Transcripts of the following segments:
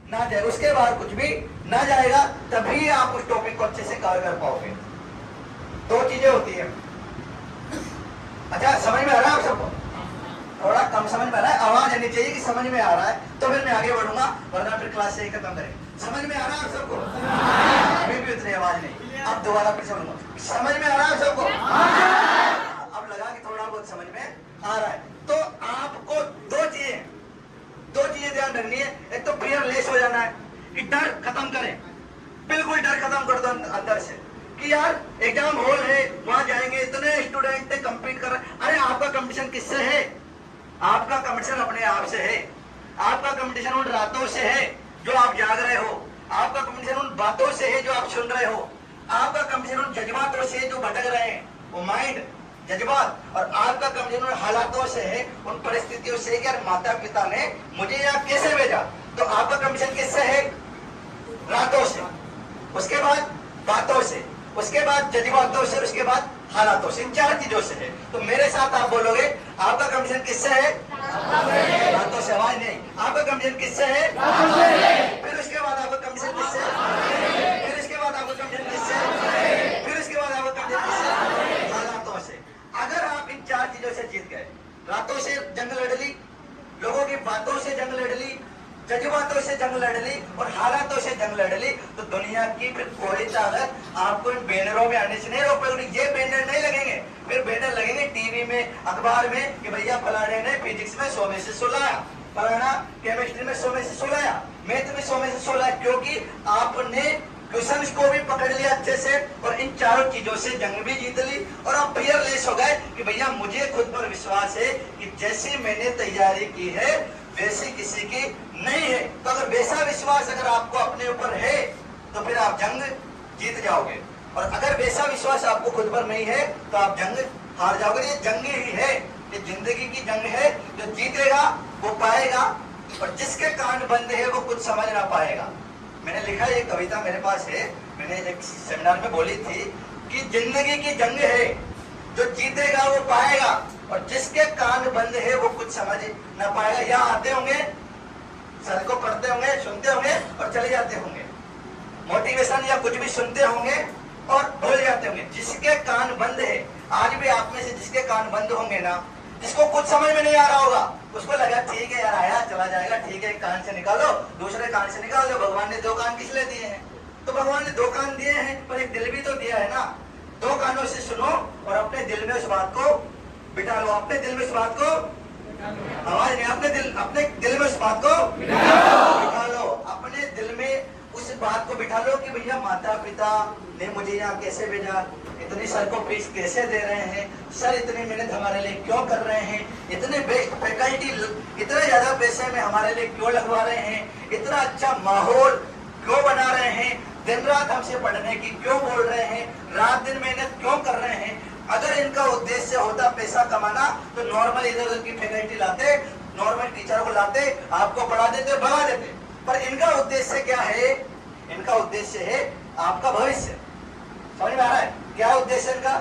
ना जाए, उसके बाद कुछ भी ना जाएगा, तभी आप उस टॉपिक को अच्छे से कवर कर पाओगे। दो चीजें होती है। अच्छा, समझ में आ रहा है आप सबको? थोड़ा कम समझ में आ रहा है? आवाज आनी चाहिए कि समझ में आ रहा है, तो फिर मैं आगे बढ़ूंगा, वरना फिर क्लास से ही खत्म करें। समझ में आ रहा है आप सबको? अभी भी उतनी आवाज नहीं, अब दोबारा फिर से बोलूंगा। समझ में आ रहा है आप सबको? अब लगा कि थोड़ा बहुत समझ में आ रहा है। तो आपको दो चीजें ध्यान रखनी है। एक तो फियरलेस हो जाना है, कि डर खत्म करें, बिल्कुल डर खत्म कर दो अंदर से, कि यार एग्जाम हॉल है, वहां जाएंगे, इतने स्टूडेंट कंपीट कर रहे हैं। अरे आपका कंपटीशन किससे है? आपका कंपटीशन अपने आप से है। आपका कंपटीशन उन रातों से है जो आप जाग रहे हो। आपका कंपटीशन उन बातों से है जो आप सुन रहे हो। आपका कंपटीशन उन जज्बातों से जो भटक रहे हैं, वो माइंड जज्बात। और आपका कंपटीशन उन हालातों से है, उन परिस्थितियों से, कि यार माता पिता ने मुझे यहाँ कैसे भेजा। तो आपका कंपटीशन किससे है? रातों से, उसके बाद बातों से, उसके बाद जज्बातों से, उसके बाद हालातों से। इन चार चीजों से है। तो मेरे साथ आप बोलोगे, आपका कंपटीशन किससे है? रातों से। आवाज नहीं। आपका कंपटीशन किससे है? फिर उसके बाद आपका कंपटीशन किससे है? फिर उसके बाद आपका कंपटीशन किससे है? फिर उसके बाद आपका कंपटीशन किससे है? हालातों से। अगर आप इन चार चीजों से जीत गए, रातों से जंग लड़ ली, लोगों की बातों से जंग लड़ ली, जज्बातों से जंग लड़ ली और हालातों से जंग लड़ ली, तो दुनिया की फिर कोई ताकत आपको इन बैनरों में आने से नहीं रोक पाएगी। ये बैनर नहीं लगेंगे, फिर बैनर लगेंगे टीवी में, अखबार में, कि भैया फलाने ने फिजिक्स में 100 में से 16 आया, फलाना केमिस्ट्री में 100 में से 16 आया, मैथ में 100 में से 16, क्योंकि आपने क्वेश्चंस को भी पकड़ लिया अच्छे से और इन चारों चीजों से जंग भी जीत ली। और आप फियरलेस हो गए कि भैया मुझे खुद पर विश्वास है कि जैसी मैंने तैयारी की है वैसी किसी की नहीं है। तो अगर वैसा विश्वास अगर आपको अपने ऊपर है तो फिर आप जंग जीत जाओगे, और अगर वैसा विश्वास आपको खुद पर नहीं है तो आप जंग हार जाओगे। ये जंग ही है, ये जिंदगी की जंग है। जो जीतेगा वो पाएगा, और जिसके कान बंद है वो कुछ समझ ना पाएगा। मैंने लिखा एक कविता मेरे पास है, मैंने एक सेमिनार में बोली थी कि जिंदगी की जंग है, जो जीतेगा वो पाएगा, और जिसके कान बंद है वो कुछ समझ ना पाएगा। यहाँ आते होंगे, सर को पढ़ते होंगे, सुनते होंगे और चले जाते होंगे, मोटिवेशन या कुछ भी सुनते होंगे और भूल जाते होंगे। जिसके कान बंद है, आज भी आप में से जिसके कान बंद होंगे ना, जिसको कुछ समझ में नहीं आ रहा होगा, उसको लगा ठीक है यार आया चला जाएगा, ठीक है, एक कान से निकालो दूसरे कान से निकाल दो। भगवान ने 2 कान किस लिए दिए हैं? तो भगवान ने 2 कान दिए हैं, पर एक दिल भी तो दिया है ना। 2 कानों से सुनो और अपने दिल में उस बात को बिठा लो। अपने दिल में उस बात को, आवाज नहीं, अपने दिल में उस बात को बिठा लो। अपने दिल में उस बात को बिठा लो कि भैया माता पिता ने मुझे यहाँ कैसे भेजा, इतनी सर को फीस कैसे दे रहे हैं, सर इतनी मेहनत हमारे लिए क्यों कर रहे हैं, इतने बेस्ट फैकल्टी इतने ज्यादा पैसे में हमारे लिए क्यों लगवा रहे हैं, इतना अच्छा माहौल क्यों बना रहे हैं, दिन रात हमसे पढ़ने की क्यों बोल रहे हैं, रात दिन मेहनत क्यों कर रहे हैं। अगर इनका उद्देश्य होता पैसा कमाना तो नॉर्मल इधर उधर की फैकल्टी लाते, नॉर्मल टीचर को लाते, आपको पढ़ा देते, भगा देते। पर इनका उद्देश्य क्या है? इनका उद्देश्य है आपका भविष्य। समझ में आ रहा है? क्या उद्देश्य इनका?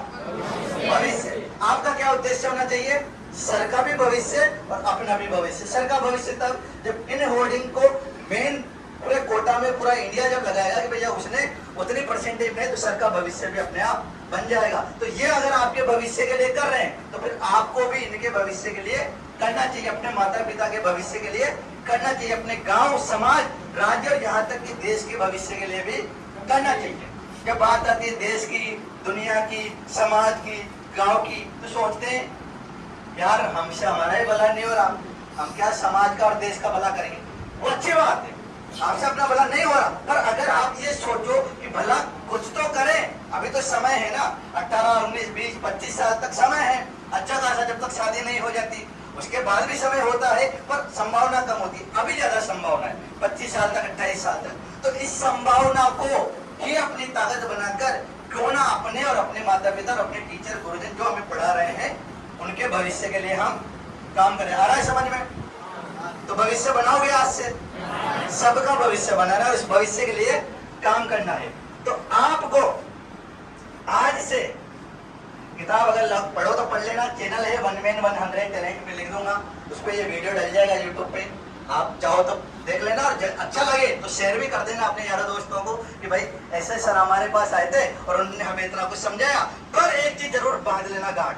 भविष्य। आपका क्या उद्देश्य होना चाहिए? सर का भी भविष्य और अपना भी भविष्य। सर का भविष्य तब जब इन होर्डिंग को मेन पूरे कोटा में पूरा इंडिया जब लगाएगा कि भैया उसने उतनी परसेंटेज में, तो सर का भविष्य भी अपने आप बन जाएगा। तो ये अगर आपके भविष्य के लिए कर रहे हैं तो फिर आपको भी इनके भविष्य के लिए करना चाहिए, अपने माता पिता के भविष्य के लिए करना चाहिए, अपने गांव समाज राज्य और यहाँ तक कि देश के भविष्य के लिए भी करना चाहिए। जब बात आती है देश की, दुनिया की, समाज की, गांव की, तो सोचते हैं यार हमसे हमारा ही भला नहीं हो रहा, हम क्या समाज का और देश का भला करेंगे। वो अच्छी बात है, आपसे अपना भला नहीं हो रहा, पर अगर आप ये सोचो कि भला कुछ तो करें, अभी तो समय है ना, 18, 19, 20, 25 साल तक समय है अच्छा खासा, जब तक शादी नहीं हो जाती। उसके बाद भी समय होता है पर संभावना कम होती है, अभी ज्यादा संभावना है 25 साल तक, 28 साल तक। तो इस संभावना को ही अपनी ताकत बनाकर क्यों ना अपने और अपने माता पिता और अपने टीचर गुरुजन जो हमें पढ़ा रहे हैं उनके भविष्य के लिए हम काम करें। आ रहा है समझ में? तो भविष्य बनाओगे आज से, सबका भविष्य बनाना है, उस भविष्य के लिए काम करना है। तो आपको आज से किताब अगर पढ़ो तो पढ़ लेना, चैनल है 1 Man 100 टैलेंट में लिख दूंगा, उस पर ये वीडियो डल जाएगा यूट्यूब पे, आप चाहो तो देख लेना, और अच्छा लगे तो शेयर भी कर देना अपने यारों दोस्तों को कि भाई ऐसे सर हमारे पास आए थे और उन्होंने हमें इतना कुछ समझाया। पर एक चीज जरूर बांध लेना गांठ,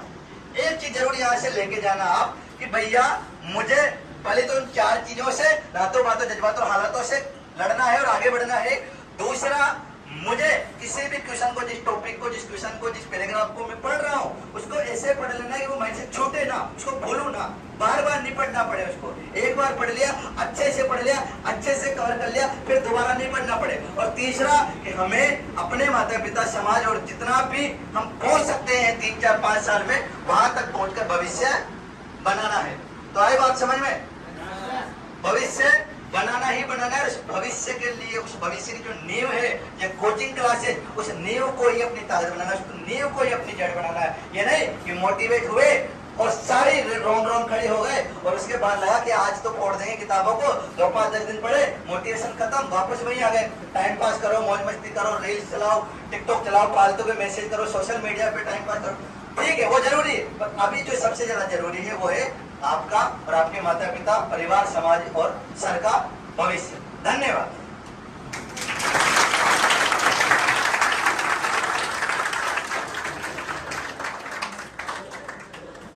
एक चीज जरूर यहाँ से लेके जाना आप कि भैया मुझे पहले तो उन 4 चीजों से, रातों बातों जज्बातों और हालातों से लड़ना है और आगे बढ़ना है। दूसरा, मुझे किसी भी क्वेश्चन को, जिस टॉपिक को, जिस क्वेश्चन को, जिस पैराग्राफ को मैं पढ़ रहा हूँ उसको ऐसे पढ़ लेना है कि वो माइंड से छूटे ना, उसको भूलू ना, बार बार नहीं पढ़ना पड़े उसको। एक बार पढ़ लिया, अच्छे से पढ़ लिया, अच्छे से कवर कर लिया, फिर दोबारा नहीं पढ़ना पड़े। और तीसरा कि हमें अपने माता पिता, समाज और जितना भी हम पहुंच सकते हैं 3, 4, 5 साल में, वहां तक पहुंचकर भविष्य बनाना है। तो आई बात समझ में? भविष्य बनाना ही बनाना है। उस भविष्य के लिए, उस भविष्य की जो नींव है, ये कोचिंग क्लासेस, उस नींव को ही अपनी ताकत बनाना है, उस नींव को ही अपनी जड़ बनाना है। ये नहीं कि मोटिवेट हुए और सारी रोम खड़े हो गए और उसके बाद लगा कि आज तो पढ़ देंगे किताबों को, 2, 5, 10 दिन पढ़े, मोटिवेशन खत्म, वापस वहीं आ गए। टाइम पास करो, मौज मस्ती करो, रील्स चलाओ, टिकटॉक चलाओ, फालतू के मैसेज करो, सोशल मीडिया पे टाइम पास करो। ठीक है, वो जरूरी है, पर अभी जो सबसे ज्यादा जरूरी है वो है आपका और आपके माता पिता, परिवार, समाज और सर का भविष्य। धन्यवाद।